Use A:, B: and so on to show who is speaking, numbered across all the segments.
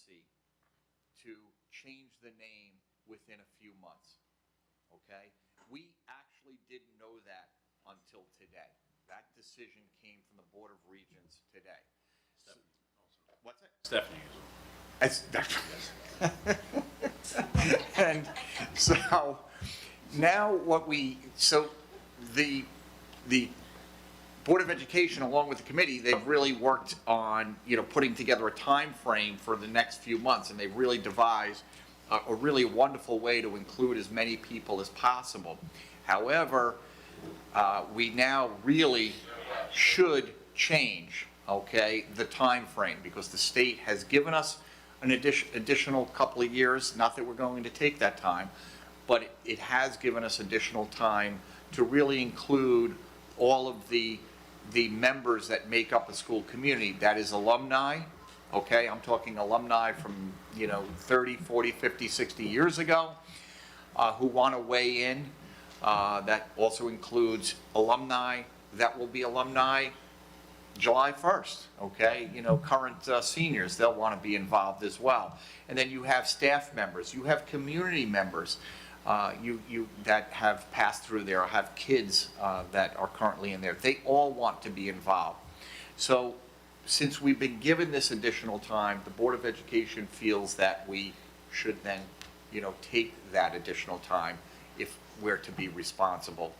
A: urgency to change the name within a few months, okay? We actually didn't know that until today. That decision came from the Board of Regents today. What's that?
B: Stephanie.
A: And so now the Board of Education, along with the committee, they've really worked on, putting together a time frame for the next few months, and they've really devised a really wonderful way to include as many people as possible. However, we now really should change, okay, the time frame, because the state has given us an additional couple of years. Not that we're going to take that time, but it has given us additional time to really include all of the members that make up a school community. That is alumni, okay? I'm talking alumni from, 30, 40, 50, 60 years ago who want to weigh in. That also includes alumni that will be alumni July 1st, okay? Current seniors, they'll want to be involved as well. And then you have staff members, you have community members that have passed through there, or have kids that are currently in there. They all want to be involved. So since we've been given this additional time, the Board of Education feels that we should then, take that additional time if we're to be responsible.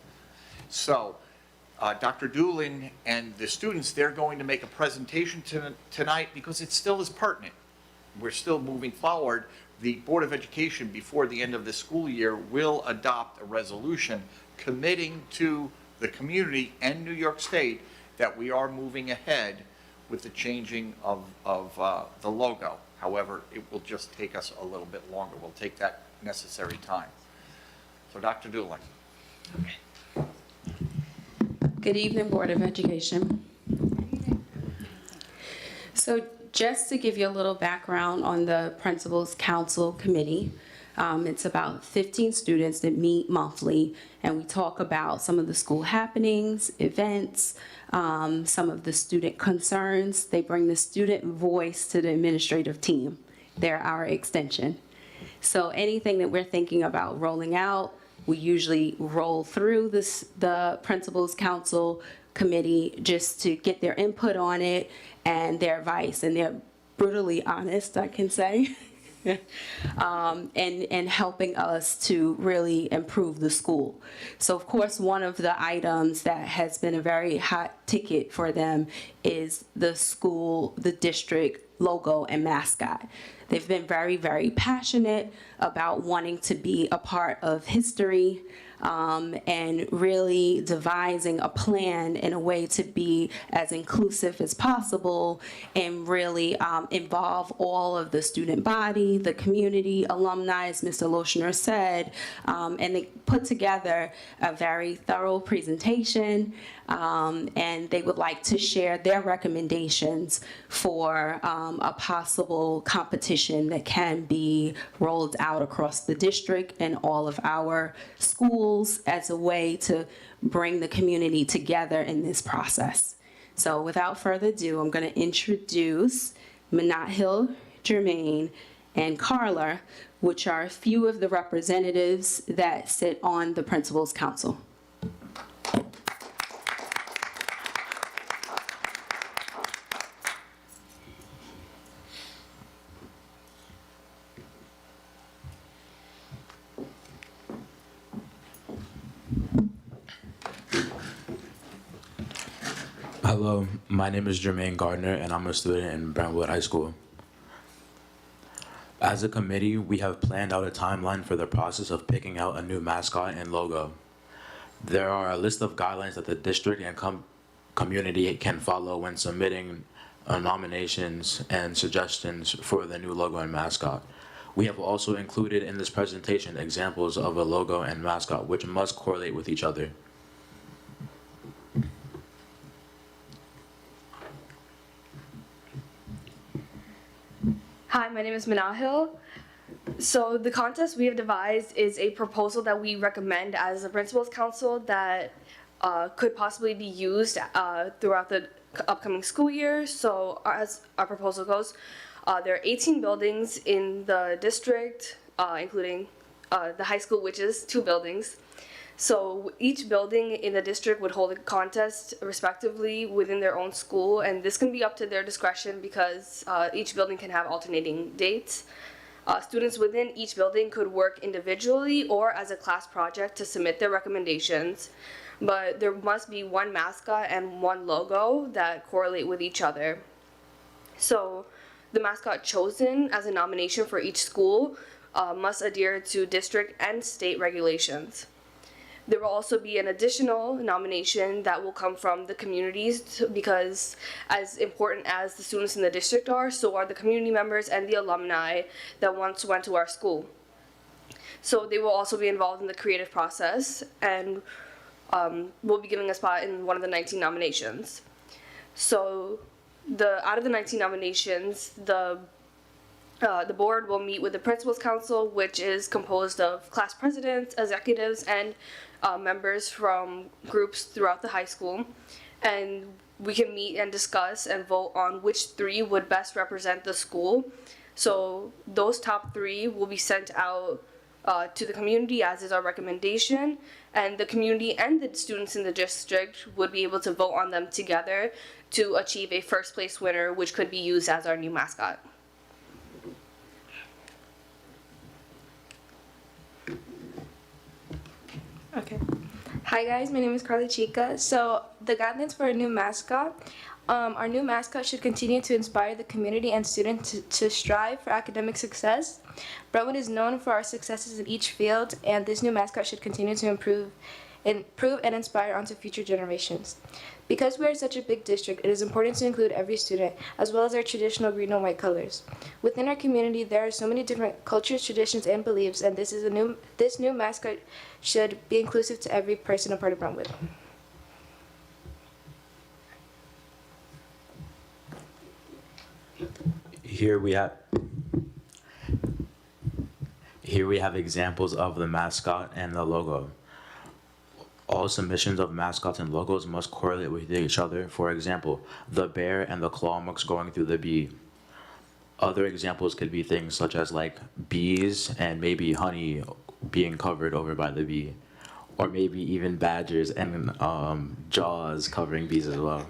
A: So Dr. Doolin and the students, they're going to make a presentation tonight because it still is pertinent. We're still moving forward. The Board of Education, before the end of the school year, will adopt a resolution committing to the community and New York State that we are moving ahead with the changing of the logo. However, it will just take us a little bit longer. We'll take that necessary time. So Dr. Doolin.
C: Okay. Good evening, Board of Education. So just to give you a little background on the Principals Council Committee, it's about 15 students that meet monthly, and we talk about some of the school happenings, events, some of the student concerns. They bring the student voice to the administrative team. They're our extension. So anything that we're thinking about rolling out, we usually roll through the Principals Council Committee just to get their input on it and their advice. And they're brutally honest, I can say, and helping us to really improve the school. So of course, one of the items that has been a very hot ticket for them is the district logo and mascot. They've been very, very passionate about wanting to be a part of history and really devising a plan in a way to be as inclusive as possible and really involve all of the student body, the community, alumni, as Mr. Loshner said, and they put together a very thorough presentation, and they would like to share their recommendations for a possible competition that can be rolled out across the district and all of our schools as a way to bring the community together in this process. So without further ado, I'm going to introduce Menahil, Jermaine, and Carla, which are a few of the representatives that sit on the Principals Council.
D: Hello, my name is Jermaine Gardner, and I'm a student in Brentwood High School. As a committee, we have planned out a timeline for the process of picking out a new mascot and logo. There are a list of guidelines that the district and community can follow when submitting nominations and suggestions for the new logo and mascot. We have also included in this presentation examples of a logo and mascot which must correlate with each other.
E: Hi, my name is Menahil. So the contest we have devised is a proposal that we recommend as a Principals Council that could possibly be used throughout the upcoming school year. So as our proposal goes, There are 18 buildings in the district, including the high school, which is 2 buildings. So each building in the district would hold a contest respectively within their own school, and this can be up to their discretion because each building can have alternating dates. Students within each building could work individually or as a class project to submit their recommendations, but there must be one mascot and one logo that correlate with each other. So the mascot chosen as a nomination for each school must adhere to district and state regulations. There will also be an additional nomination that will come from the communities because as important as the students in the district are, so are the community members and the alumni that once went to our school. So they will also be involved in the creative process and will be giving a spot in one of the 19 nominations. So out of the 19 nominations, the board will meet with the Principals Council, which is composed of class presidents, executives, and members from groups throughout the high school. And we can meet and discuss and vote on which 3 would best represent the school. So those top 3 will be sent out to the community, as is our recommendation, and the community and the students in the district would be able to vote on them together to achieve a first place winner, which could be used as our new mascot.
B: Okay. Hi guys, my name is Carly Chica. So the guidelines for a new mascot. Our new mascot should continue to inspire the community and students to strive for academic success. Brentwood is known for our successes in each field, and this new mascot should continue to improve and inspire onto future generations. Because we are such a big district, it is important to include every student, as well as our traditional green and white colors. Within our community, there are so many different cultures, traditions, and beliefs, and this new mascot should be inclusive to every person a part of Brentwood.
D: Here we have examples of the mascot and the logo. All submissions of mascots and logos must correlate with each other. For example, the bear and the claw marks going through the bee. Other examples could be things such as like bees and maybe honey being covered over by the bee. Or maybe even badgers and jaws covering bees as well.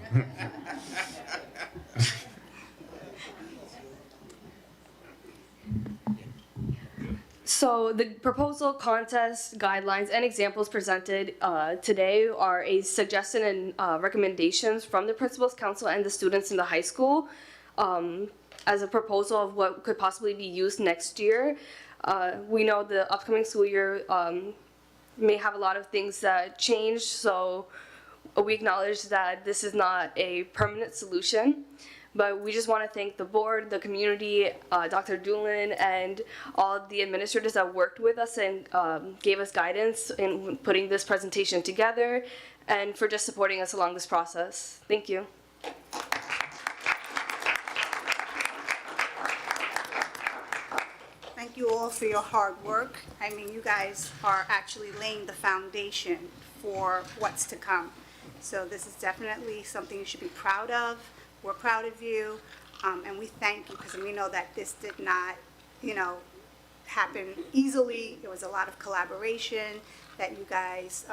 E: So the proposal, contest, guidelines, and examples presented today are a suggestion and recommendations from the Principals Council and the students in the high school as a proposal of what could possibly be used next year. We know the upcoming school year may have a lot of things that change, so we acknowledge that this is not a permanent solution. But we just want to thank the board, the community, Dr. Doolin, and all the administrators that worked with us and gave us guidance in putting this presentation together, and for just supporting us along this process. Thank you.
F: Thank you all for your hard work. I mean, you guys are actually laying the foundation for what's to come. So this is definitely something you should be proud of. We're proud of you, and we thank you because we know that this did not, happen easily. There was a lot of collaboration that you guys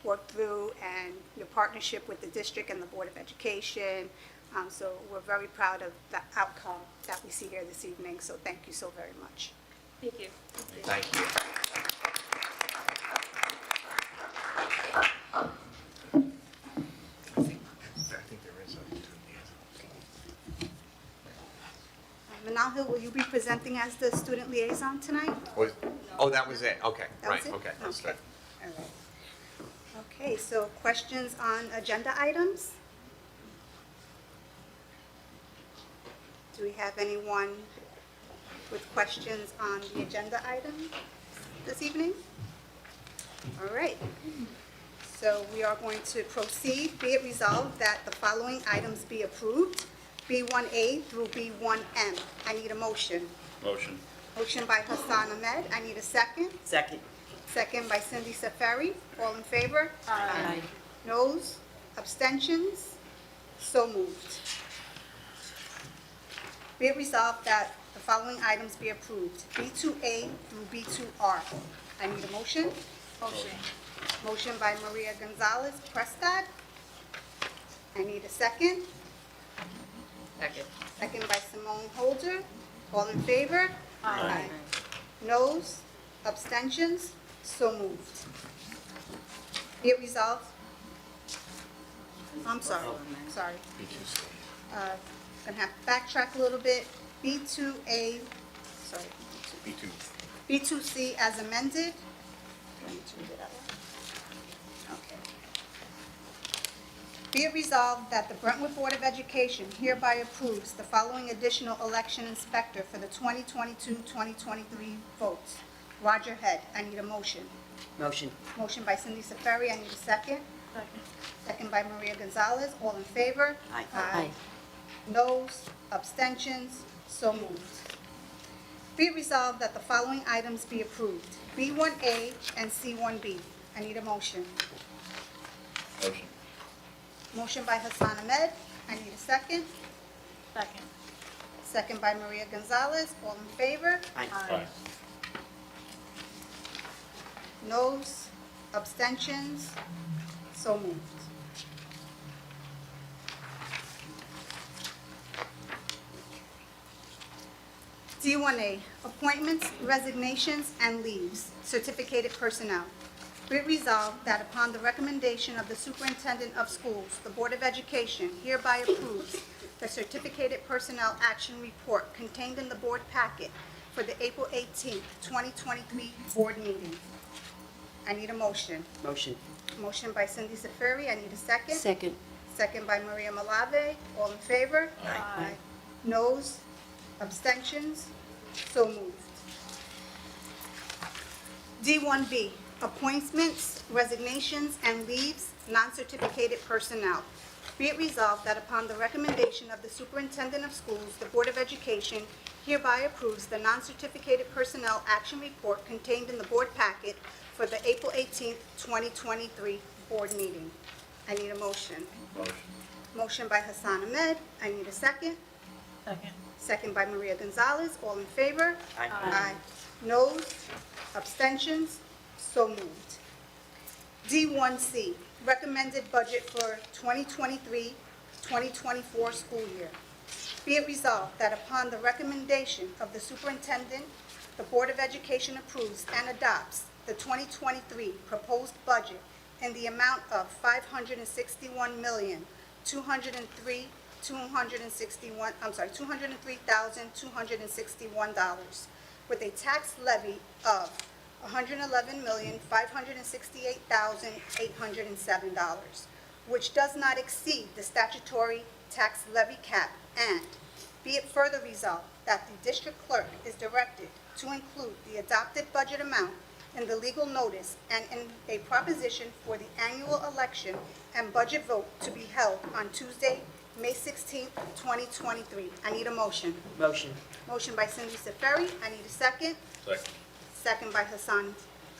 F: worked through, and your partnership with the district and the Board of Education. So we're very proud of the outcome that we see here this evening. So thank you so very much.
E: Thank you.
A: Thank you.
F: Manal, will you be presenting as the student liaison tonight?
A: Oh, that was it, okay,
F: That
A: right,
F: was it?
A: okay, understood.
F: All right. Okay, so questions on agenda items? Do we have anyone with questions on the agenda item this evening? All right. So we are going to proceed. Be it resolved that the following items be approved, B1A through B1M. I need a motion.
G: Motion.
F: Motion by Hassan Ahmed. I need a second.
H: Second.
F: Second by Cindy Safari. All in favor? Aye. Noes? Abstentions? So moved. Be it resolved that the following items be approved, B2A through B2R. I need a motion. Motion. Motion by Maria Gonzalez Prescott. I need a second.
G: Second.
F: Second by Simone Holder. All in favor? Aye. Noes? Abstentions? So moved. Be it resolved. I'm sorry. Gonna have to backtrack a little bit. B2A, sorry,
A: B2.
F: B2C as amended. Do I need to read it out loud? Okay. Be it resolved that the Brentwood Board of Education hereby approves the following additional election inspector for the 2022-2023 votes. Roger Head, I need a motion.
G: Motion.
F: Motion by Cindy Seferi, I need a second. Second by Maria Gonzalez, all in favor?
G: Aye.
F: Aye. Noes, abstentions, so moved. Be it resolved that the following items be approved, B1A and C1B. I need a motion.
A: Motion.
F: Motion by Hassan Ahmed, I need a second.
G: Second.
F: Second by Maria Gonzalez, all in favor?
G: Aye.
F: Noes, abstentions, so moved. D1A, appointments, resignations, and leaves, certificated personnel. Be it resolved that upon the recommendation of the superintendent of schools, the Board of Education hereby approves the certificated personnel action report contained in the board packet for the April 18th, 2023 board meeting. I need a motion.
G: Motion.
F: Motion by Cindy Seferi, I need a second.
G: Second.
F: Second by Maria Malave, all in favor?
G: Aye.
F: Noes, abstentions, so moved. D1B, appointments, resignations, and leaves, non-certificated personnel. Be it resolved that upon the recommendation of the superintendent of schools, the Board of Education hereby approves the non-certificated personnel action report contained in the board packet for the April 18th, 2023 board meeting. I need a motion.
A: Motion.
F: Motion by Hassan Ahmed, I need a second.
G: Second.
F: Second by Maria Gonzalez, all in favor?
G: Aye.
F: Noes, abstentions, so moved. D1C, recommended budget for 2023-2024 school year. Be it resolved that upon the recommendation of the superintendent, the Board of Education approves and adopts the 2023 proposed budget in the amount of $203,261 with a tax levy of $111,568,807, which does not exceed the statutory tax levy cap, and be it further resolved that the district clerk is directed to include the adopted budget amount in the legal notice and in a proposition for the annual election and budget vote to be held on Tuesday, May 16th, 2023. I need a motion.
G: Motion.
F: Motion by Cindy Seferi. I need a second.
A: Second.
F: Second by Hassan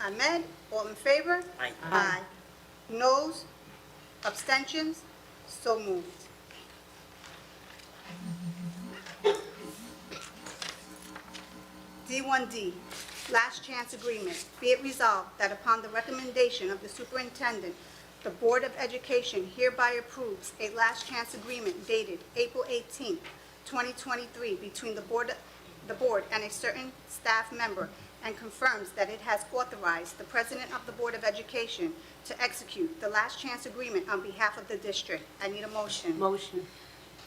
F: Ahmed. All in favor?
G: Aye.
F: Aye. Noes? Abstentions? So moved. D1D, last chance agreement. Be it resolved that upon the recommendation of the superintendent, the Board of Education hereby approves a last chance agreement dated April 18th, 2023 between the board and a certain staff member, and confirms that it has authorized the President of the Board of Education to execute the last chance agreement on behalf of the district. I need a motion.
G: Motion.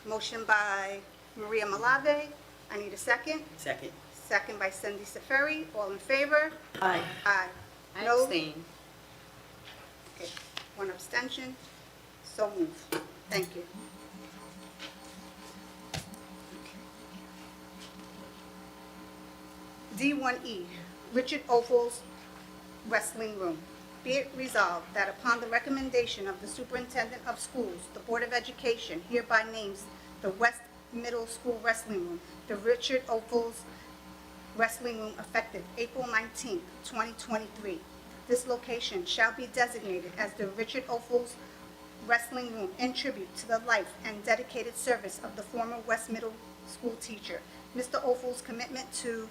F: Motion by Maria Malave. I need a second.
G: Second.
F: Second by Cindy Seferi. All in favor?
G: Aye.
F: Aye.
G: I
F: No?
G: abstain.
F: Okay, one abstention. So moved. Thank you. D1E, Richard Opals Wrestling Room. Be it resolved that upon the recommendation of the Superintendent of Schools, the Board of Education hereby names the West Middle School Wrestling Room, the Richard Opals Wrestling Room, effective April 19th, 2023. This location shall be designated as the Richard Opals Wrestling Room in tribute to the life and dedicated service of the former West Middle school teacher. Mr. Ophel's commitment to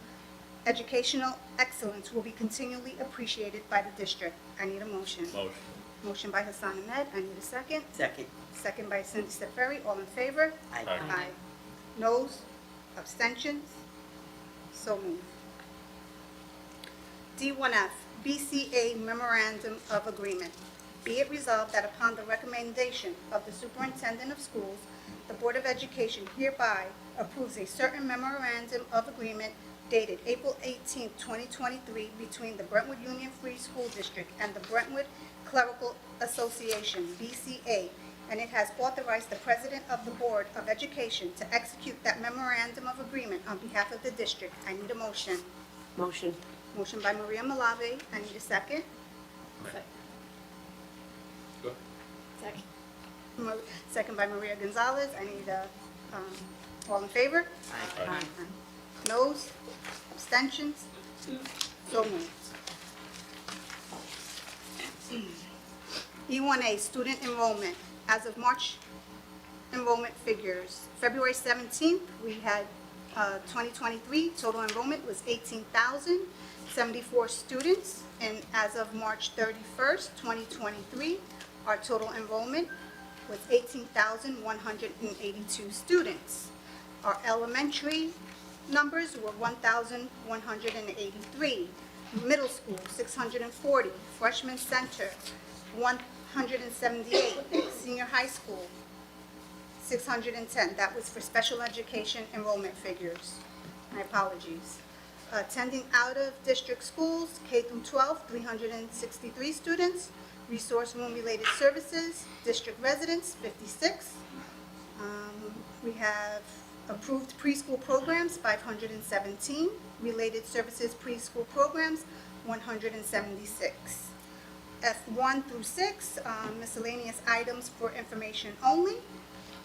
F: educational excellence will be continually appreciated by the district. I need a motion.
H: Motion.
F: Motion by Hassan Ahmed. I need a second.
G: Second.
F: Second by Cindy Seferi. All in favor?
G: Aye.
F: Aye. Noes? Abstentions? So moved. D1F, BCA Memorandum of Agreement. Be it resolved that upon the recommendation of the Superintendent of Schools, the Board of Education hereby approves a certain memorandum of agreement dated April 18, 2023, between the Brentwood Union Free School District and the Brentwood Clerical Association, BCA, and it has authorized the President of the Board of Education to execute that memorandum of agreement on behalf of the district. I need a motion.
G: Motion.
F: Motion by Maria Malave. I need a second.
G: Second.
F: Second by Maria Gonzalez. I need a, all in favor?
G: Aye.
F: Noes? Abstentions? So moved. E1A, student enrollment. As of March enrollment figures, February 17th, we had 2023, total enrollment was 18,074 students. And as of March 31st, 2023, our total enrollment was 18,182 students. Our elementary numbers were 1,183. Middle school, 640. Freshman center, 178. Senior high school, 610. That was for special education enrollment figures. My apologies. Attending out-of-district schools, K through 12, 363 students. Resource room-related services, district residents, 56. We have approved preschool programs, 517. Related services preschool programs, 176. F1 through 6, miscellaneous items for information only.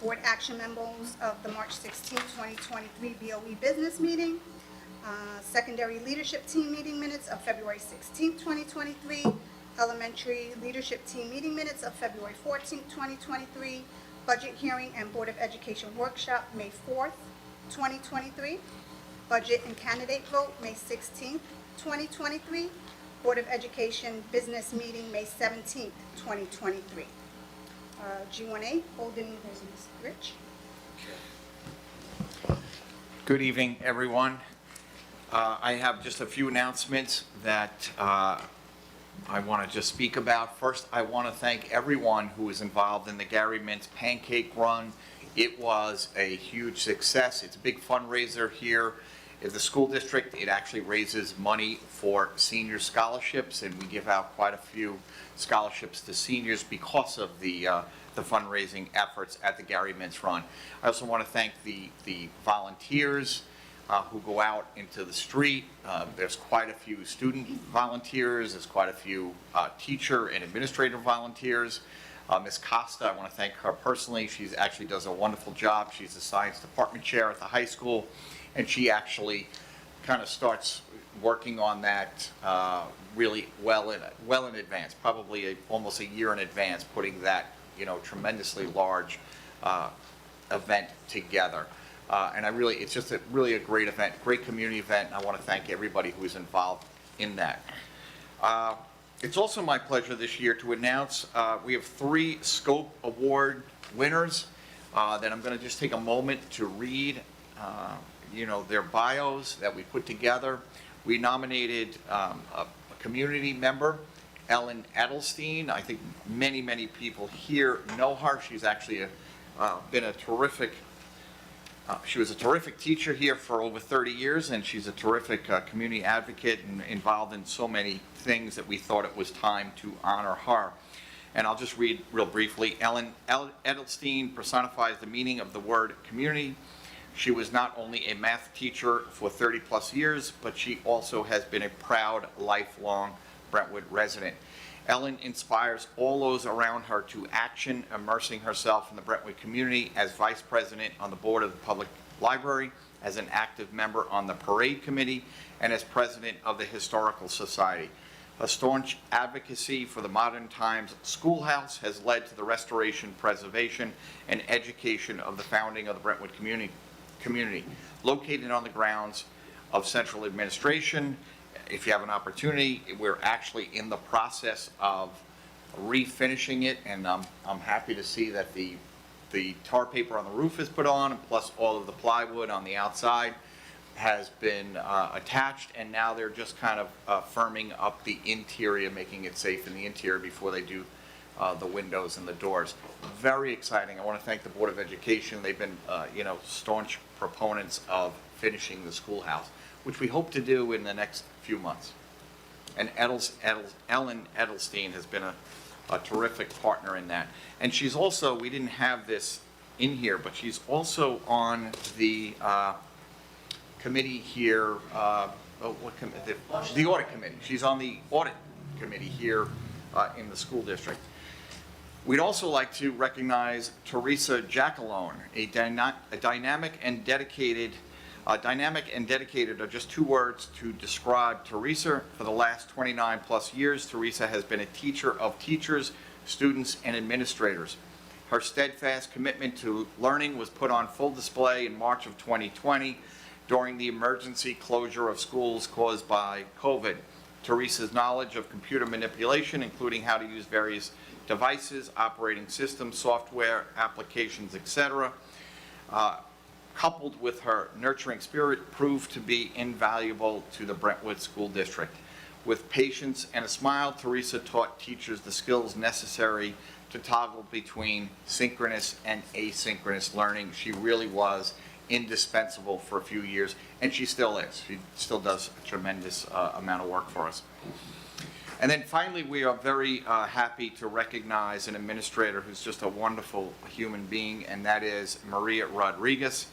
F: Board action memos of the March 16, 2023 BOE business meeting. Secondary leadership team meeting minutes of February 16, 2023. Elementary leadership team meeting minutes of February 14, 2023. Budget hearing and Board of Education workshop, May 4th, 2023. Budget and candidate vote, May 16th, 2023. Board of Education business meeting, May 17th, 2023. G1A, old and new business. Rich?
A: Good evening, everyone. I have just a few announcements that I want to just speak about. First, I want to thank everyone who was involved in the Gary Mintz Pancake Run. It was a huge success. It's a big fundraiser here at the school district. It actually raises money for senior scholarships, and we give out quite a few scholarships to seniors because of the fundraising efforts at the Gary Mintz Run. I also want to thank the volunteers who go out into the street. There's quite a few student volunteers. There's quite a few teacher and administrative volunteers. Ms. Costa, I want to thank her personally. She actually does a wonderful job. She's the science department chair at the high school, and she actually kind of starts working on that really well in advance, probably almost a year in advance, putting that tremendously large event together. And it's just really a great event, great community event, and I want to thank everybody who is involved in that. It's also my pleasure this year to announce we have 3 SCOPE Award winners that I'm going to just take a moment to read, their bios that we put together. We nominated a community member, Ellen Edelstein. I think many people here know her. She's actually been a terrific she was a terrific teacher here for over 30 years, and she's a terrific community advocate and involved in so many things that we thought it was time to honor her. And I'll just read real briefly. Ellen Edelstein personifies the meaning of the word community. She was not only a math teacher for 30 plus years, but she also has been a proud, lifelong Brentwood resident. Ellen inspires all those around her to action, immersing herself in the Brentwood community as vice president on the board of the public library, as an active member on the parade committee, and as president of the Historical Society. A staunch advocacy for the modern times schoolhouse has led to the restoration, preservation, and education of the founding of the Brentwood community, located on the grounds of central administration. If you have an opportunity, we're actually in the process of refinishing it, and I'm happy to see that the tar paper on the roof is put on, and plus all of the plywood on the outside has been attached, and now they're just kind of firming up the interior, making it safe in the interior before they do the windows and the doors. Very exciting. I want to thank the Board of Education. They've been, staunch proponents of finishing the schoolhouse, which we hope to do in the next few months. And Ellen Edelstein has been a terrific partner in that. And she's also, we didn't have this in here, but she's also on the committee here, the audit committee. She's on the audit committee here in the school district. We'd also like to recognize Teresa Jackalone, a dynamic and dedicated are just two words to describe Teresa. For the last 29 plus years, Teresa has been a teacher of teachers, students, and administrators. Her steadfast commitment to learning was put on full display in March of 2020 during the emergency closure of schools caused by COVID. Teresa's knowledge of computer manipulation, including how to use various devices, operating systems, software, applications, etc., coupled with her nurturing spirit, proved to be invaluable to the Brentwood School District. With patience and a smile, Teresa taught teachers the skills necessary to toggle between synchronous and asynchronous learning. She really was indispensable for a few years, and she still is. She still does a tremendous amount of work for us. And then finally, we are very happy to recognize an administrator who's just a wonderful human being, and that is Maria Rodriguez.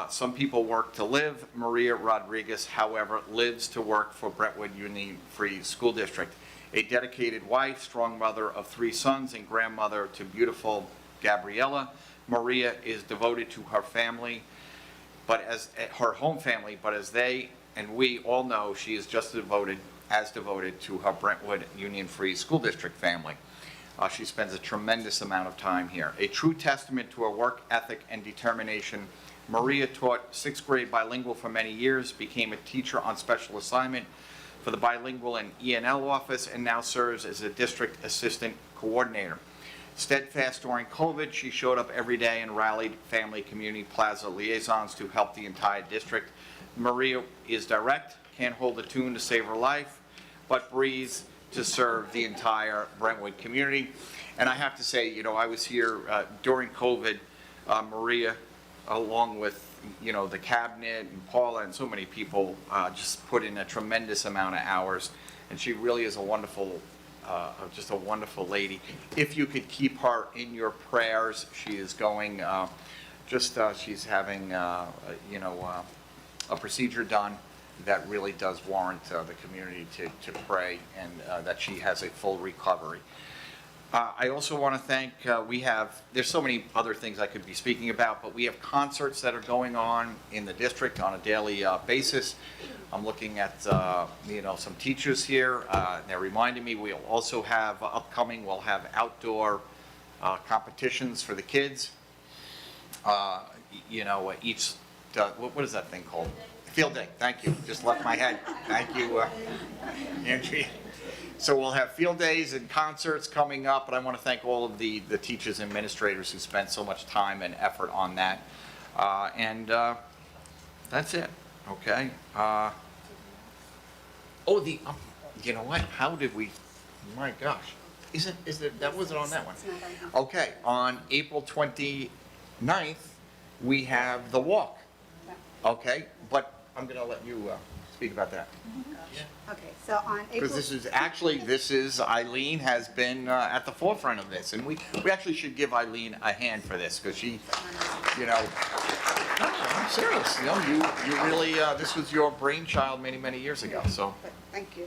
A: Some people work to live. Maria Rodriguez, however, lives to work for Brentwood Union Free School District. A dedicated wife, strong mother of 3 sons, and grandmother to beautiful Gabriella, Maria is devoted to her family, but as her home family, but as they and we all know, she is just as devoted to her Brentwood Union Free School District family. She spends a tremendous amount of time here. A true testament to her work ethic and determination, Maria taught 6th grade bilingual for many years, became a teacher on special assignment for the bilingual and ENL office, and now serves as a district assistant coordinator. Steadfast during COVID, she showed up every day and rallied family community plaza liaisons to help the entire district. Maria is direct, can't hold a tune to save her life, but breathes to serve the entire Brentwood community. And I have to say, I was here during COVID. Maria, along with, the cabinet and Paula and so many people, just put in a tremendous amount of hours. And she really is a wonderful, just a wonderful lady. If you could keep her in your prayers, she is going, she's having, a procedure done that really does warrant the community to pray, and that she has a full recovery. I also want to thank, there's so many other things I could be speaking about, but we have concerts that are going on in the district on a daily basis. I'm looking at, some teachers here. They're reminding me we'll also have we'll have outdoor competitions for the kids. Each, what is that thing called? Field day, thank you. Just left my head. Thank you, Andrea. So we'll have field days and concerts coming up, and I want to thank all of the teachers and administrators who spent so much time and effort on that. That's it, okay? You know what? How did we, my gosh. That wasn't on that one. Okay, on April 29th, we have the walk. Okay, but I'm going to let you speak about that.
F: Okay, so on April...
A: Because this is Eileen has been at the forefront of this, and we actually should give Eileen a hand for this, because she, no, I'm serious, you really, this was your brainchild many, many years ago, so.
F: Thank you.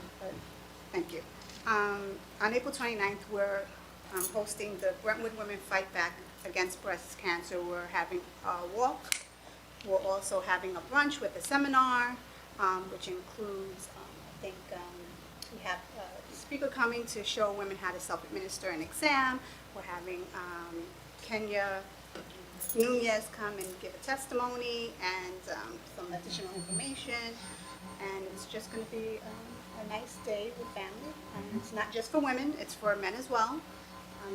F: Thank you. On April 29th, we're hosting the Brentwood Women Fight Back Against Breast Cancer. We're having a walk. We're also having a brunch with a seminar, which includes, we have a speaker coming to show women how to self-administer an exam. We're having Kenya Nunez come and give a testimony and some additional information. And it's just going to be a nice day with family. And it's not just for women, it's for men as well.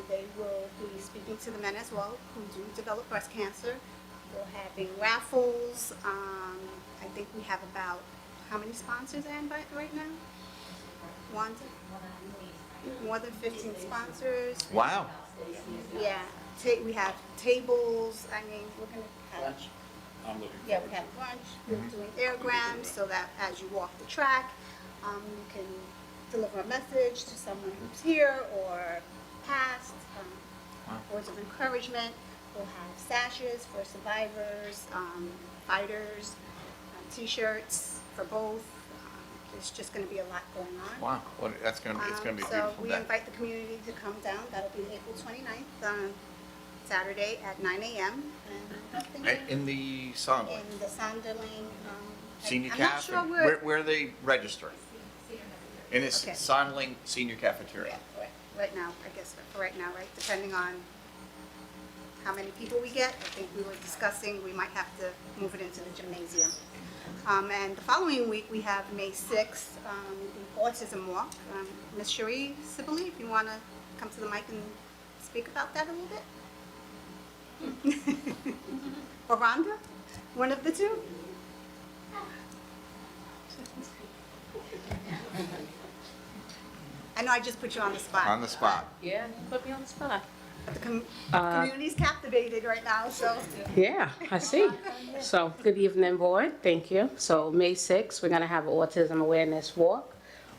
F: They will be speaking to the men as well who do develop breast cancer. We're having raffles. I think we have about, how many sponsors, Ann, right now? More than 15 sponsors.
A: Wow.
F: Yeah, we have tables, I mean, we're gonna have.
G: I'm looking.
F: Yeah, we have lunch, we're doing airgrams, so that as you walk the track, you can deliver a message to someone who's here or past, words of encouragement. We'll have sashes for survivors, fighters, T-shirts for both. There's just gonna be a lot going on.
A: Wow, well, it's gonna be a
F: So
A: beautiful
F: we
A: day.
F: invite the community to come down. That'll be April 29th, Saturday at 9 a.m. And I think
A: In the Sonderling
F: in the Sonderling.
A: Senior
F: I'm not
A: Caf,
F: sure
A: and where are they registering? In this
F: Okay.
A: Sonderling Senior Cafeteria.
F: Yeah, right now, I guess, for right now, right, depending on how many people we get. I think we were discussing, we might have to move it into the gymnasium. And the following week, we have May 6th, the Autism Walk. Ms. Cherie Sibley, if you want to come to the mic and speak about that a little bit. Or Rhonda, one of the two. I know I just put you on the spot.
A: On the spot.
H: Yeah, put me on the spot.
F: The community's captivated right now, so.
H: Yeah, I see. So, good evening, board. Thank you. So, May 6th, we're going to have an autism awareness walk.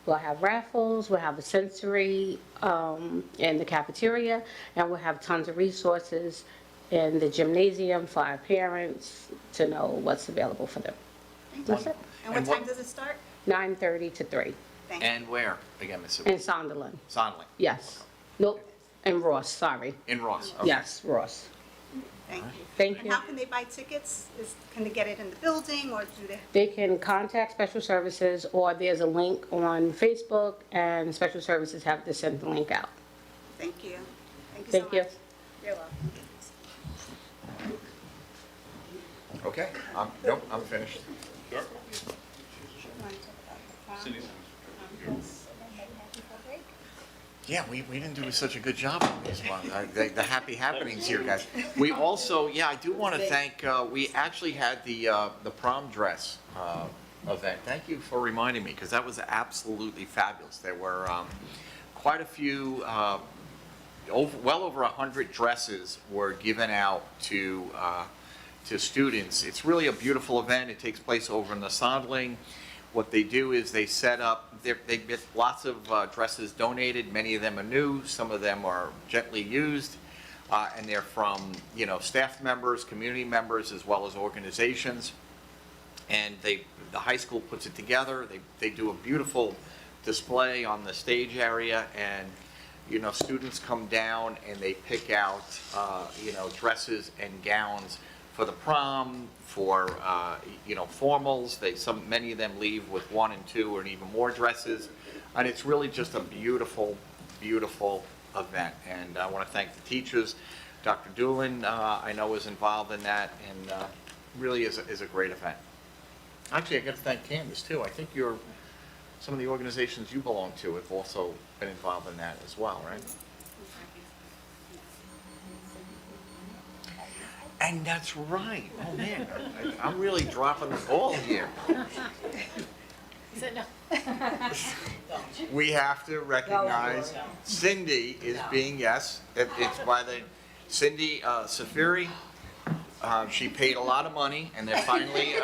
H: We'll have raffles, we'll have a sensory in the cafeteria, and we'll have tons of resources in the gymnasium for our parents to know what's available for them. That's it.
F: And what
A: And what-
F: time does it start?
H: 9:30 to 3
F: Thank you.
A: And where, again, Ms.
H: in
A: Sibley?
H: Sonderland.
A: Sonderling.
H: Yes. Nope, in Ross, sorry.
A: In Ross. Okay.
H: Yes, Ross.
F: Thank you.
H: Thank
F: And
H: you.
F: how can they buy tickets? Can they get it in the building or do they?
H: They can contact Special Services, or there's a link on Facebook, and Special Services have to send the link out.
F: Thank you. Thank you so
H: Thank you.
F: much. You're welcome.
A: Okay, nope, I'm finished.
G: Sure.
F: Want to talk about the prom?
G: Cindy's.
F: Yes, and then maybe have people break?
A: Yeah, we didn't do such a good job on this one. The happy happenings here, guys. We also, yeah, I do want to thank, we actually had the prom dress event. Thank you for reminding me, because that was absolutely fabulous. There were quite a few, well over 100 dresses were given out to students. It's really a beautiful event. It takes place over in the Sondling. What they do is they set up, they get lots of dresses donated. Many of them are new, some of them are gently used, and they're from, staff members, community members, as well as organizations. And the high school puts it together. They do a beautiful display on the stage area, and students come down and they pick out dresses and gowns for the prom, for formals. Many of them leave with 1 and 2 or even more dresses, and it's really just a beautiful, beautiful event. And I want to thank the teachers. Dr. Doolin, I know, is involved in that, and really is a great event. Actually, I got to thank Candace too. I think some of the organizations you belong to have also been involved in that as well, right? And that's right. Oh, man, I'm really dropping the ball here. We have to recognize Cindy is being, yes, it's by the, Cindy Safiri. She paid a lot of money, and they're finally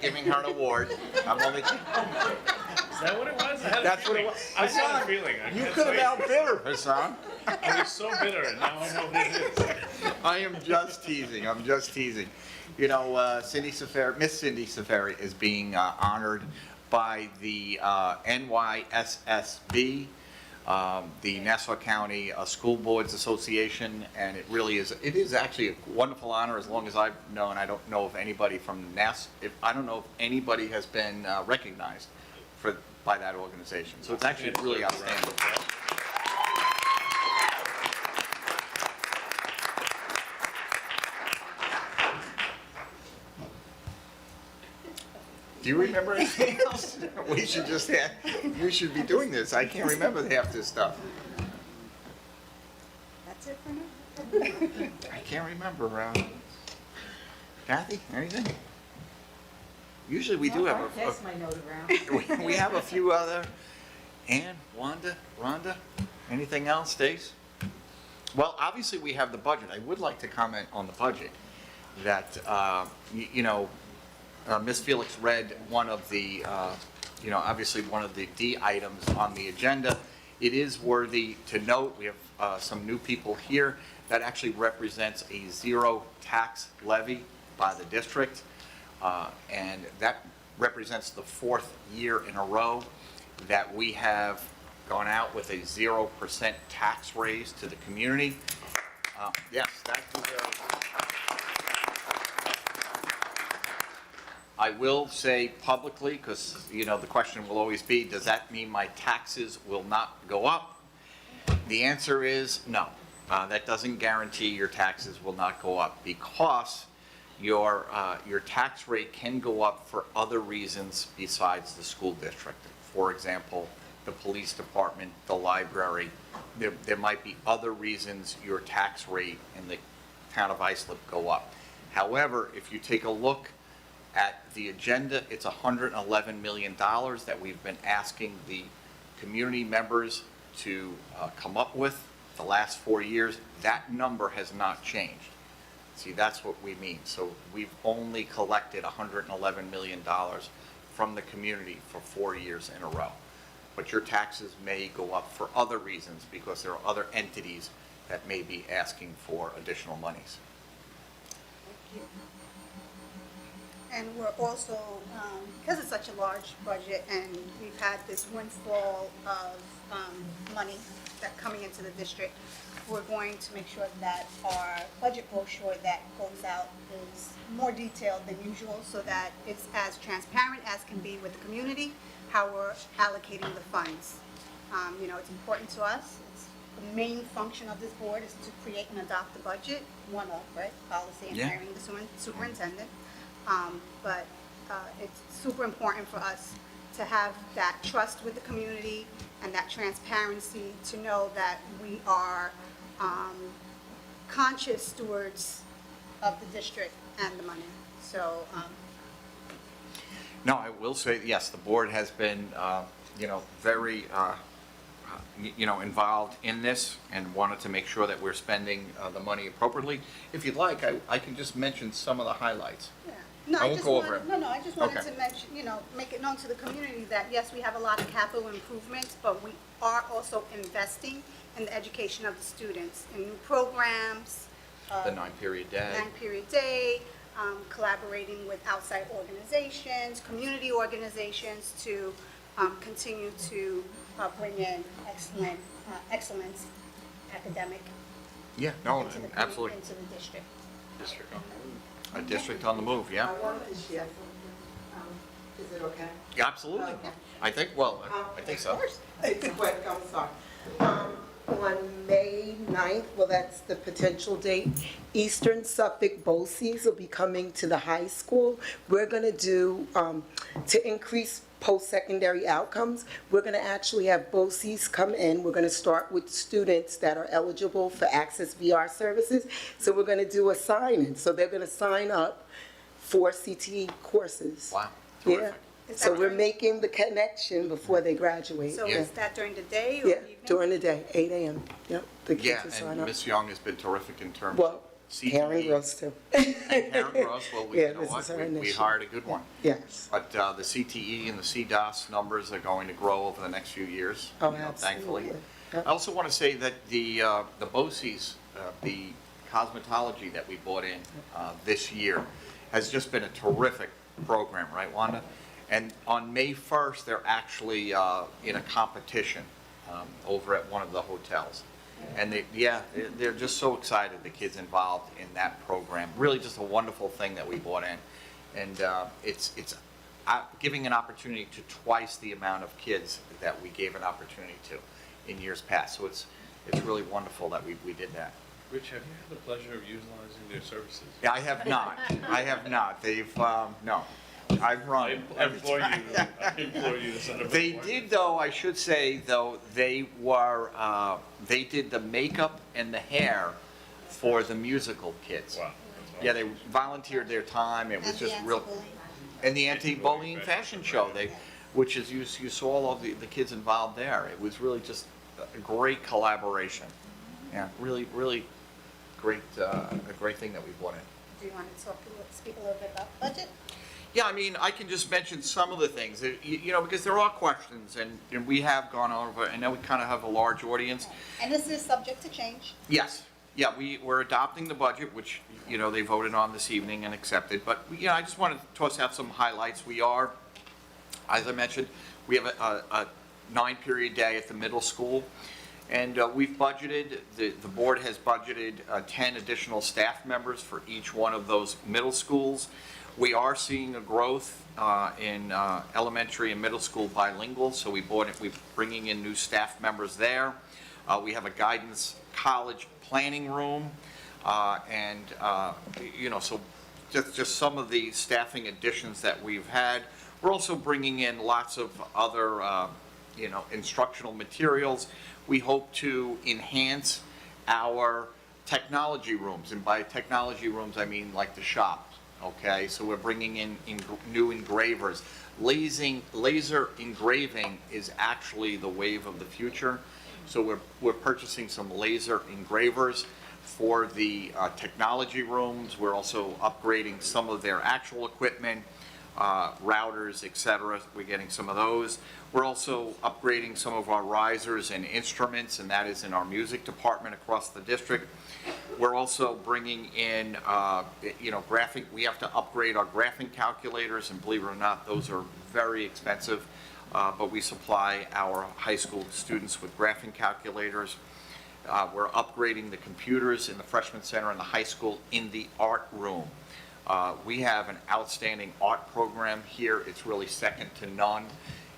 A: giving her an award. I'm only,
G: Is that what it was? I had
A: That's
G: a
A: what it
G: feeling.
A: was.
G: I had a
A: Hassan,
G: feeling. I
A: you
G: can't
A: could have
G: say-
A: outbid her, Hassan.
G: I was so bitter, and now I know who it is.
A: I am just teasing. I'm just teasing. Cindy Safari, Miss Cindy Safari is being honored by the NYSSB, the Nassau County School Boards Association, and it is actually a wonderful honor. As long as I've known, I don't know if anybody from I don't know if anybody has been recognized by that organization. So it's actually really outstanding. Do you remember anything else? We should just have, you should be doing this. I can't remember half this stuff.
F: That's it for now?
A: I can't remember. Kathy, anything? Usually we do have
I: Pass my note around.
A: we have a few other. Ann, Wanda, Rhonda, anything else, Stace? Well, obviously we have the budget. I would like to comment on the budget that, Ms. Felix read one of the, obviously one of the D items on the agenda. It is worthy to note, we have some new people here, that actually represents a zero tax levy by the district. And that represents the 4th year in a row that we have gone out with a 0% tax raise to the community. Yes, that deserves. I will say publicly, because, the question will always be, does that mean my taxes will not go up? The answer is no. That doesn't guarantee your taxes will not go up, because your tax rate can go up for other reasons besides the school district. For example, the police department, the library. There might be other reasons your tax rate in the town of Islip go up. However, if you take a look at the agenda, it's $111 million that we've been asking the community members to come up with the last 4 years. That number has not changed. See, that's what we mean. So we've only collected $111 million from the community for 4 years in a row. But your taxes may go up for other reasons, because there are other entities that may be asking for additional monies.
F: And we're also, because it's such a large budget and we've had this windfall of money that coming into the district, we're going to make sure that our budget brochure that goes out is more detailed than usual, so that it's as transparent as can be with the community, how we're allocating the funds. It's important to us. It's the main function of this board is to create and adopt the budget, one of, right, policy and
A: Yeah.
F: hiring the superintendent. But it's super important for us to have that trust with the community and that transparency, to know that we are conscious stewards of the district and the money. So,
A: No, I will say, yes, the board has been, very, involved in this, and wanted to make sure that we're spending the money appropriately. If you'd like, I can just mention some of the highlights.
F: yeah. No,
A: I won't
F: just
A: go over
F: wanted-
A: it.
F: No, I just wanted
A: Okay.
F: to mention, make it known to the community that, yes, we have a lot of capital improvements, but we are also investing in the education of the students, in new programs.
A: The 9-period day.
F: 9-period day, collaborating with outside organizations, community organizations, to continue to bring in excellence, academic,
A: Yeah, no,
F: into the
A: absolutely.
F: into the district.
A: A district on the move, yeah.
I: I wanted to share something. Is it okay?
A: Yeah, absolutely.
I: Okay.
A: I think so.
I: It's quick, I'm sorry. On May 9th, well, that's the potential date, Eastern Suffolk BOCES will be coming to the high school. We're going to do, to increase post-secondary outcomes, we're going to actually have BOCES come in. We're going to start with students that are eligible for Access VR services. So we're going to do a sign-in. So they're going to sign up for CTE courses.
A: Wow,
I: Yeah.
A: terrific.
I: So we're making the connection before they graduate.
F: So
I: Yeah.
F: is that during the day or
I: Yeah,
F: evening?
I: during the day, 8 a.m. Yep, the
A: Yeah,
I: kids will sign
A: and
I: up.
A: Ms. Young has been terrific in terms of
I: Well,
A: CTE.
I: Karen Gross too.
A: And Karen Gross, well,
I: Yeah,
A: you know
I: this
A: what,
I: is her
A: we
I: initiative.
A: hired a good one.
I: Yes.
A: But the CTE and the CDOS numbers are going to grow over the next few years,
I: Oh,
A: thankfully.
I: absolutely. Yep.
A: I also want to say that the BOCES, the cosmetology that we bought in this year, has just been a terrific program, right, Wanda? And on May 1st, they're actually in a competition over at one of the hotels. And they're just so excited, the kids involved in that program. Really just a wonderful thing that we bought in. And it's giving an opportunity to twice the amount of kids that we gave an opportunity to in years past. So it's really wonderful that we did that.
G: Rich, have you had the pleasure of utilizing their services?
A: Yeah, I have not. I have not. They've, no. I've run.
G: I implore you to set up. an
A: They
G: appointment.
A: did, though, I should say, though, they did the makeup and the hair for the musical kids.
G: Wow.
A: Yeah, they volunteered their time, it was just real. And the anti-bullying fashion show, which is, you saw all of the kids involved there. It was really just a great collaboration. Yeah, really, really great, a great thing that we brought in.
F: Do you want to speak a little bit about budget?
A: Yeah, I mean, I can just mention some of the things, you know, because there are questions, and we have gone over, I know we kind of have a large audience.
F: And this is subject to change.
A: Yes, yeah, we're adopting the budget, which, you know, they voted on this evening and accepted, but, you know, I just wanted to toss out some highlights. We are, as I mentioned, we have a 9-period day at the middle school, and we've budgeted, the board has budgeted 10 additional staff members for each one of those middle schools. We are seeing a growth in elementary and middle school bilingual, so we're bringing in new staff members there. We have a guidance college planning room, and, you know, so just some of the staffing additions that we've had. We're also bringing in lots of other, you know, instructional materials. We hope to enhance our technology rooms, and by technology rooms, I mean like the shop, okay? So we're bringing in new engravers. Laser engraving is actually the wave of the future. So we're purchasing some laser engravers for the technology rooms. We're also upgrading some of their actual equipment, routers, et cetera. We're getting some of those. We're also upgrading some of our risers and instruments, and that is in our music department across the district. We're also bringing in, you know, we have to upgrade our graphing calculators, and believe it or not, those are very expensive, but we supply our high school students with graphing calculators. We're upgrading the computers in the freshman center and the high school in the art room. We have an outstanding art program here. It's really second to none.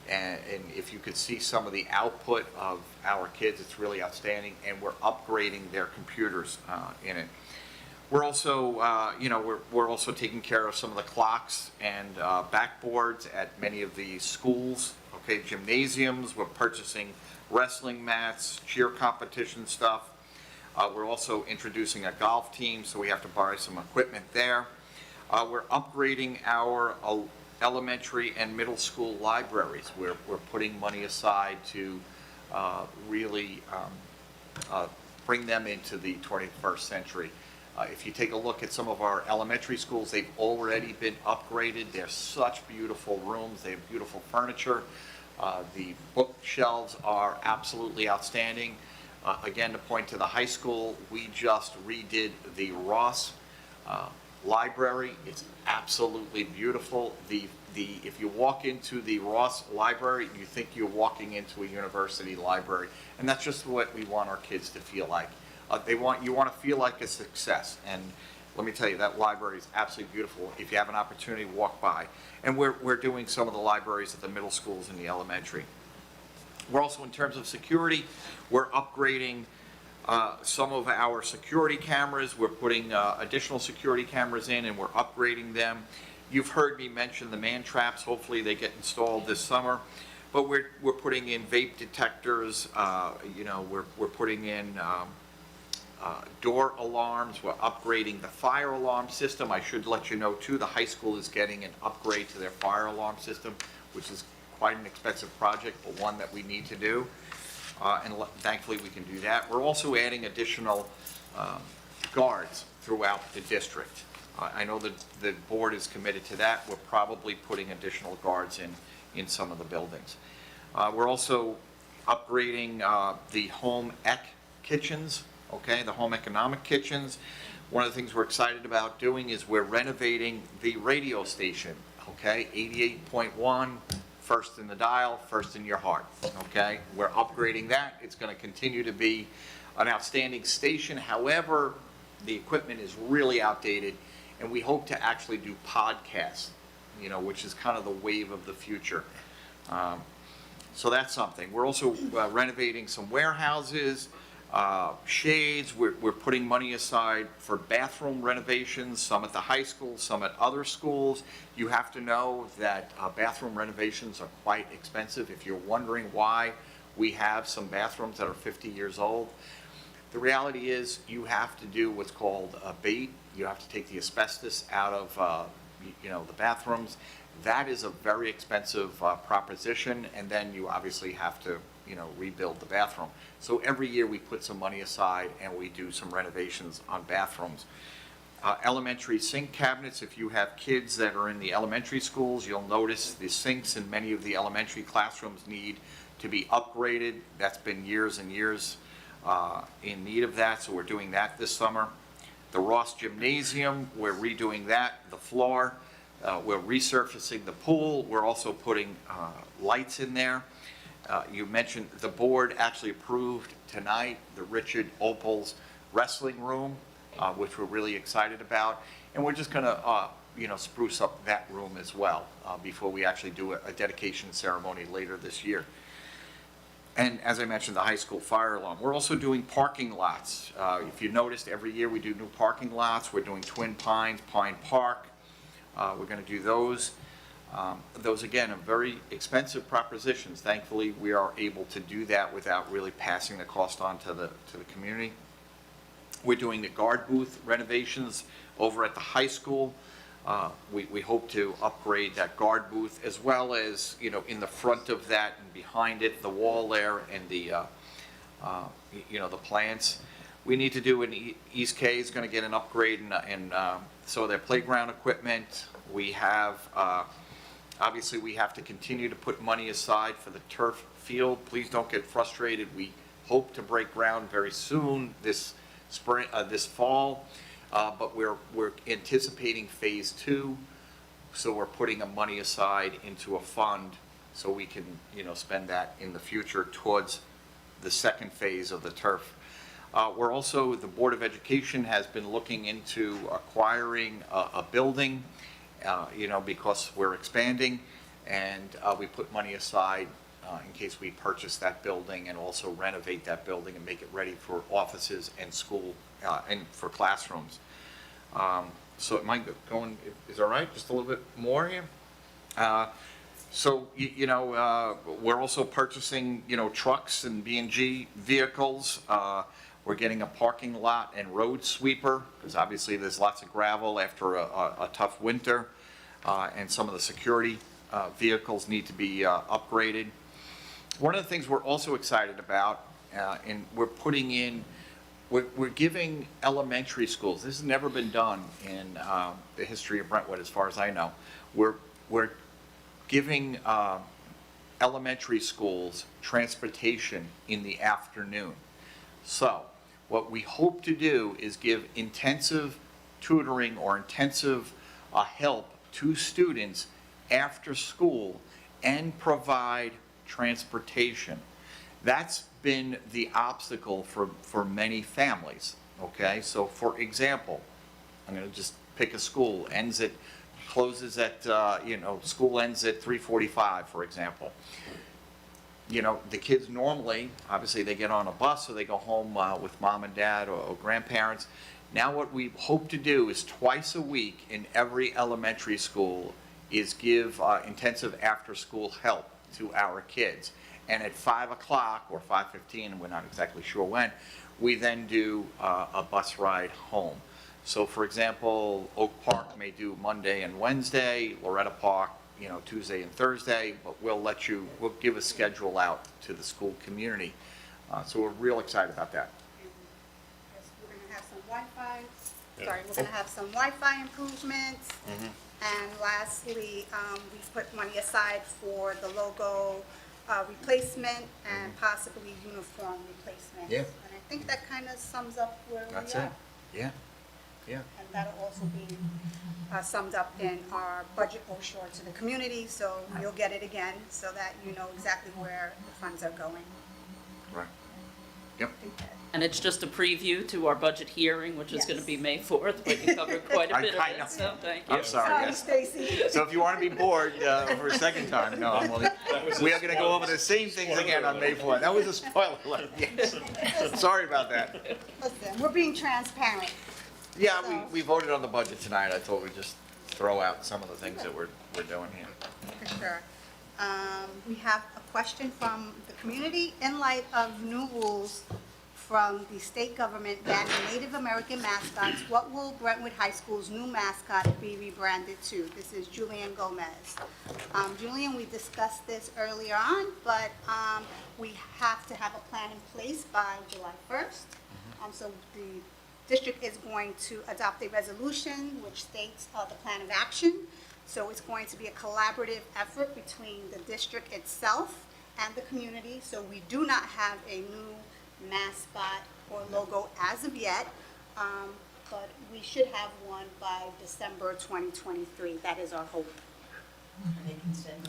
A: And if you could see some of the output of our kids, it's really outstanding. And we're upgrading their computers in it. We're also, you know, we're also taking care of some of the clocks and backboards at many of the schools. Okay, gymnasiums. We're purchasing wrestling mats, cheer competition stuff. We're also introducing a golf team, so we have to buy some equipment there. We're upgrading our elementary and middle school libraries. We're putting money aside to really bring them into the 21st century. If you take a look at some of our elementary schools, they've already been upgraded. They're such beautiful rooms. They have beautiful furniture. The bookshelves are absolutely outstanding. Again, to point to the high school, we just redid the Ross library. It's absolutely beautiful. If you walk into the Ross library, you think you're walking into a university library, and that's just what we want our kids to feel like. You want to feel like a success, and let me tell you, that library is absolutely beautiful. If you have an opportunity, walk by. And we're doing some of the libraries at the middle schools and the elementary. We're also, in terms of security, we're upgrading some of our security cameras. We're putting additional security cameras in, and we're upgrading them. You've heard me mention the man traps. Hopefully they get installed this summer. But we're putting in vape detectors. You know, we're putting in door alarms. We're upgrading the fire alarm system. I should let you know too, the high school is getting an upgrade to their fire alarm system, which is quite an expensive project, but one that we need to do. And thankfully we can do that. We're also adding additional guards throughout the district. I know that the board is committed to that. We're probably putting additional guards in some of the buildings. We're also upgrading the home ec kitchens, okay, the home economic kitchens. One of the things we're excited about doing is we're renovating the radio station, okay, 88.1. First in the dial, first in your heart, okay? We're upgrading that. It's going to continue to be an outstanding station. However, the equipment is really outdated, and we hope to actually do podcasts, you know, which is kind of the wave of the future. So that's something. We're also renovating some warehouses. shades. We're putting money aside for bathroom renovations, some at the high school, some at other schools. You have to know that bathroom renovations are quite expensive. If you're wondering why we have some bathrooms that are 50 years old, the reality is you have to do what's called a bait. You have to take the asbestos out of, the bathrooms. That is a very expensive proposition, and then you obviously have to, rebuild the bathroom. So every year we put some money aside and we do some renovations on bathrooms. Elementary sink cabinets, if you have kids that are in the elementary schools, you'll notice the sinks in many of the elementary classrooms need to be upgraded. That's been years and years in need of that, so we're doing that this summer. The Ross Gymnasium, we're redoing that, the floor. We're resurfacing the pool. We're also putting lights in there. You mentioned the board actually approved tonight the Richard Opals wrestling room, which we're really excited about. And we're just going to, spruce up that room as well before we actually do a dedication ceremony later this year. And as I mentioned, the high school fire alarm. We're also doing parking lots. If you noticed, every year we do new parking lots. We're doing Twin Pines, Pine Park. We're going to do those. Those, again, are very expensive propositions. Thankfully, we are able to do that without really passing the cost on to the community. We're doing the guard booth renovations over at the high school. We hope to upgrade that guard booth as well as, in the front of that and behind it, the wall there and the plants. We need to do East K is going to get an upgrade and so their playground equipment. We have, obviously we have to continue to put money aside for the turf field. Please don't get frustrated. We hope to break ground very soon this spring, this fall. But we're anticipating phase 2, so we're putting money aside into a fund so we can, spend that in the future towards the second phase of the turf. We're also, the Board of Education has been looking into acquiring a building, because we're expanding, and we put money aside in case we purchase that building and also renovate that building and make it ready for offices and school and for classrooms. So it might go in, is that right? Just a little bit more here? So, we're also purchasing, trucks and B&G vehicles. We're getting a parking lot and road sweeper, because obviously there's lots of gravel after a tough winter, and some of the security vehicles need to be upgraded. One of the things we're also excited about, and we're putting in, we're giving elementary schools, this has never been done in the history of Brentwood as far as I know, we're giving elementary schools transportation in the afternoon. So what we hope to do is give intensive tutoring or intensive help to students after school and provide transportation. That's been the obstacle for many families, okay? So for example, I'm gonna just pick a school, closes at, school ends at 3:45, for example. The kids normally, obviously they get on a bus or they go home with mom and dad or grandparents. Now what we hope to do is twice a week in every elementary school is give intensive after-school help to our kids. And at 5 o'clock or 5:15, we're not exactly sure when, we then do a bus ride home. So for example, Oak Park may do Monday and Wednesday, Loretta Park, Tuesday and Thursday, but we'll give a schedule out to the school community. So we're real excited about that.
F: We're gonna have some Wi-Fi, we're gonna have some Wi-Fi improvements. And lastly, we put money aside for the logo replacement and possibly uniform replacement.
A: Yeah.
F: And I think that kind of sums up where we are.
A: That's it. Yeah.
F: And that'll also be summed up in our budget brochure to the community, so you'll get it again, so that you know exactly where the funds are going.
A: Right. Yep.
J: And it's just a preview to our budget hearing, which is gonna be May 4th, but you covered quite a bit of
A: I know.
J: it, so thank you.
A: I'm sorry,
I: Sorry,
A: yes.
I: Stacy.
A: So if you want to be bored for a second time, no, I'm only, we are going to go over the same things again on May 4th. That was a spoiler alert. Yes. Sorry about that.
F: Listen, we're being transparent.
A: Yeah, we voted on the budget tonight. I thought we'd just throw out some of the things that we're doing here.
F: For sure. We have a question from the community. In light of new rules from the state government banning Native American mascots, what will Brentwood High School's new mascot be rebranded to? This is Julian Gomez. Julian, we discussed this earlier on, but we have to have a plan in place by July 1st. So the district is going to adopt a resolution which states the plan of action. So it's going to be a collaborative effort between the district itself and the community. So we do not have a new mascot or logo as of yet, but we should have one by December 2023. That is our hope.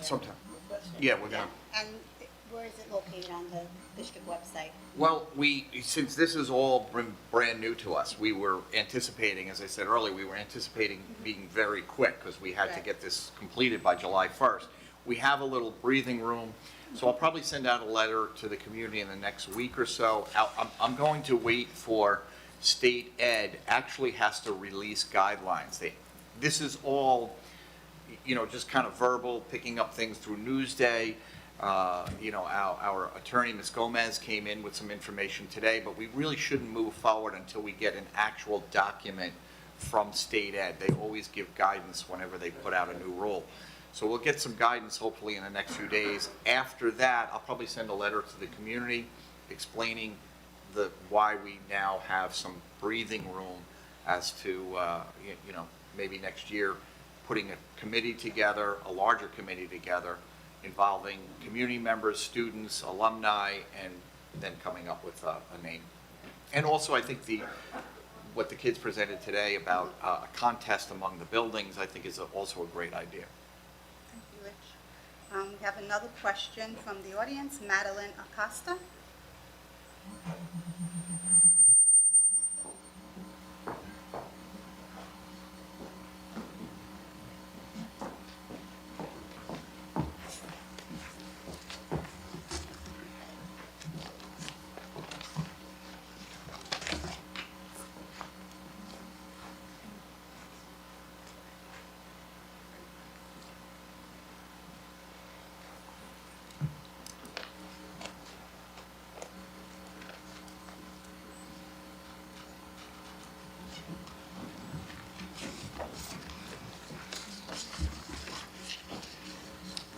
A: Sometime. Yeah, we're going to.
F: And where is it located on the district website?
A: Well, since this is all brand new to us, we were anticipating, as I said earlier, we were anticipating being very quick because we had to
F: Right.
A: get this completed by July 1st. We have a little breathing room, so I'll probably send out a letter to the community in the next week or so. I'm going to wait for state ed actually has to release guidelines. This is all, just kind of verbal, picking up things through Newsday. Our attorney, Ms. Gomez, came in with some information today, but we really shouldn't move forward until we get an actual document from state ed. They always give guidance whenever they put out a new rule. So we'll get some guidance hopefully in the next few days. After that, I'll probably send a letter to the community explaining why we now have some breathing room as to, maybe next year, putting a committee together, a larger committee together, involving community members, students, alumni, and then coming up with a name. And also, I think what the kids presented today about a contest among the buildings, I think is also a great idea.
F: Thank you, Rich. We have another question from the audience, Madeline Acosta.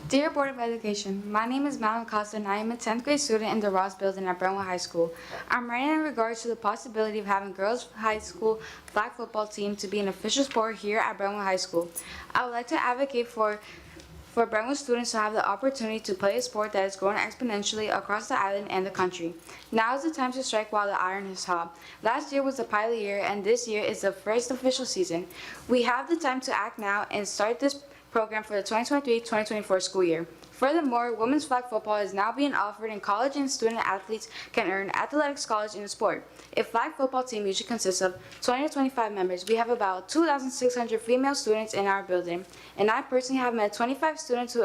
B: Dear Board of Education, my name is Madeline Costa and I am a 10th grade student in the Ross building at Brentwood High School. I'm writing in regards to the possibility of having girls high school flag football team to be an official sport here at Brentwood High School. I would like to advocate for Brentwood students to have the opportunity to play a sport that is growing exponentially across the island and the country. Now is the time to strike while the iron is hot. Last year was the pilot year and this year is the first official season. We have the time to act now and start this program for the 2023-2024 school year. Furthermore, women's flag football is now being offered and college and student athletes can earn athletic scholars in the sport. A flag football team usually consists of 20 to 25 members. We have about 2,600 female students in our building, and I personally have met 25 students who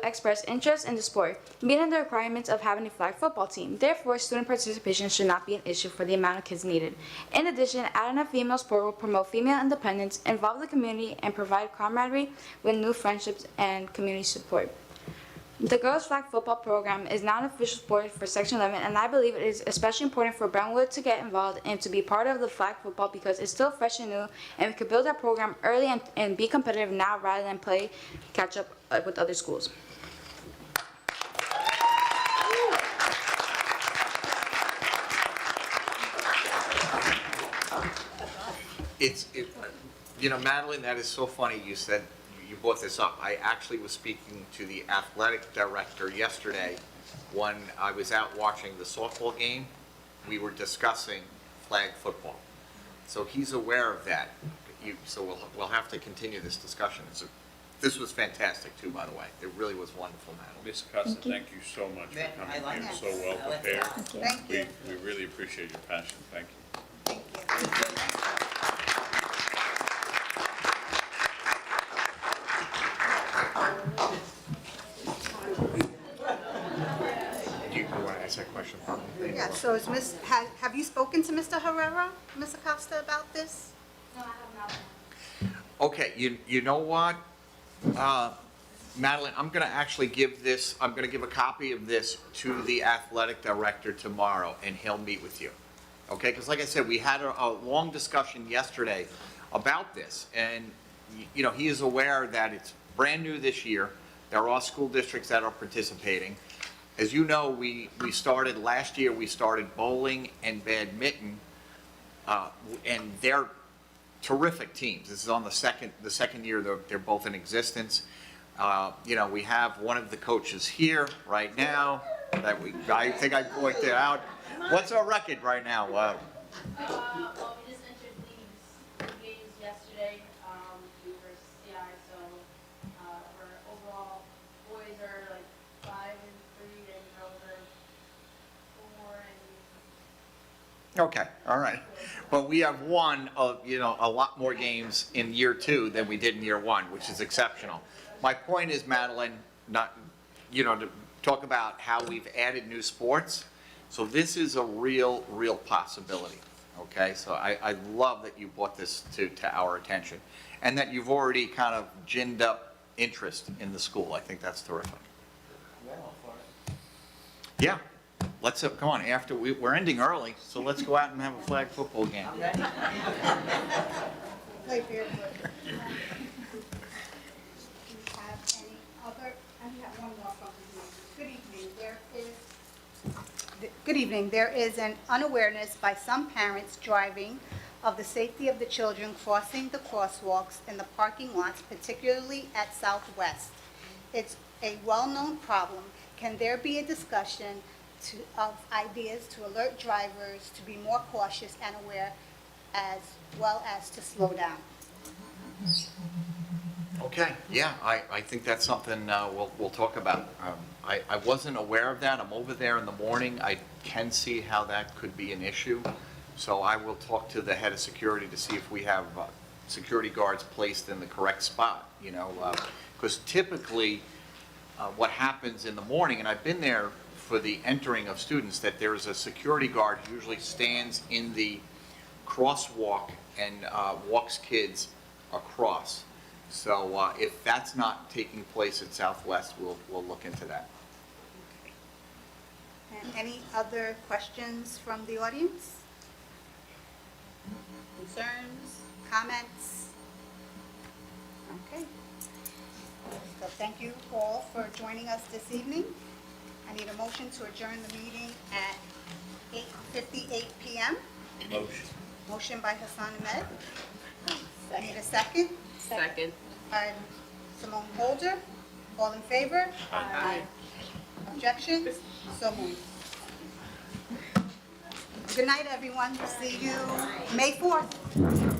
B: express interest in the sport, meeting the requirements of having a flag football team. Therefore, student participation should not be an issue for the amount of kids needed. In addition, adding a female sport will promote female independence, involve the community, and provide camaraderie with new friendships and community support. The girls' flag football program is now an official sport for Section 11, and I believe it is especially important for Brentwood to get involved and to be part of the flag football because it's still fresh and new, and we could build our program early and be competitive now rather than play catch up with other schools.
A: Madeline, that is so funny you said, you brought this up. I actually was speaking to the athletic director yesterday when I was out watching the softball game. We were discussing flag football. So he's aware of that. So we'll have to continue this discussion. This was fantastic too, by the way. It really was wonderful, Madeline.
G: Ms. Acosta, thank you so much for coming here, so well prepared.
F: Thank you.
G: We really appreciate your passion, thank you.
F: Thank you.
A: Do you want to ask that question?
F: Yeah, so is have you spoken to Mr. Herrera, Ms. Acosta, about this?
A: Okay, you know what? Madeline, I'm gonna actually give a copy of this to the athletic director tomorrow, and he'll meet with you. Okay, because like I said, we had a long discussion yesterday about this, and, you know, he is aware that it's brand new this year. There are school districts that are participating. As you know, last year, we started bowling and badminton, and they're terrific teams. This is on the second year they're both in existence. You know, we have one of the coaches here right now I think I pointed out. What's our record right now?
K: Well, we just entered leagues, games yesterday, versus CI, so, for overall, boys are like 5-3 and girls are 4 and.
A: Okay, all right. But we have won, you know, a lot more games in year 2 than we did in year 1, which is exceptional. My point is, Madeline, you know, to talk about how we've added new sports. So this is a real possibility, okay? So I love that you brought this to our attention, and that you've already kind of ginned up interest in the school. I think that's terrific. Yeah, let's, come on, we're ending early, so let's go out and have a flag football game.
F: Play fair. Good evening. There is an unawareness by some parents driving of the safety of the children crossing the crosswalks in the parking lots, particularly at Southwest. It's a well-known problem. Can there be a discussion of ideas to alert drivers to be more cautious and aware, as well as to slow down?
A: Okay, yeah, I think that's something we'll talk about. I wasn't aware of that. I'm over there in the morning. I can see how that could be an issue. So I will talk to the head of security to see if we have security guards placed in the correct spot, you know, because typically what happens in the morning, and I've been there for the entering of students, that there is a security guard who usually stands in the crosswalk and walks kids across. So if that's not taking place at Southwest, we'll look into that.
F: And any other questions from the audience? Concerns, comments? Okay. So thank you all for joining us this evening. I need a motion to adjourn the meeting at 8:58 p.m.
G: Motion.
F: Motion by Hassan Ahmed. I need a second.
J: Second.
F: By Simone Holder. All in favor? Aye. Objection? So moved. Good night, everyone. See you May 4th.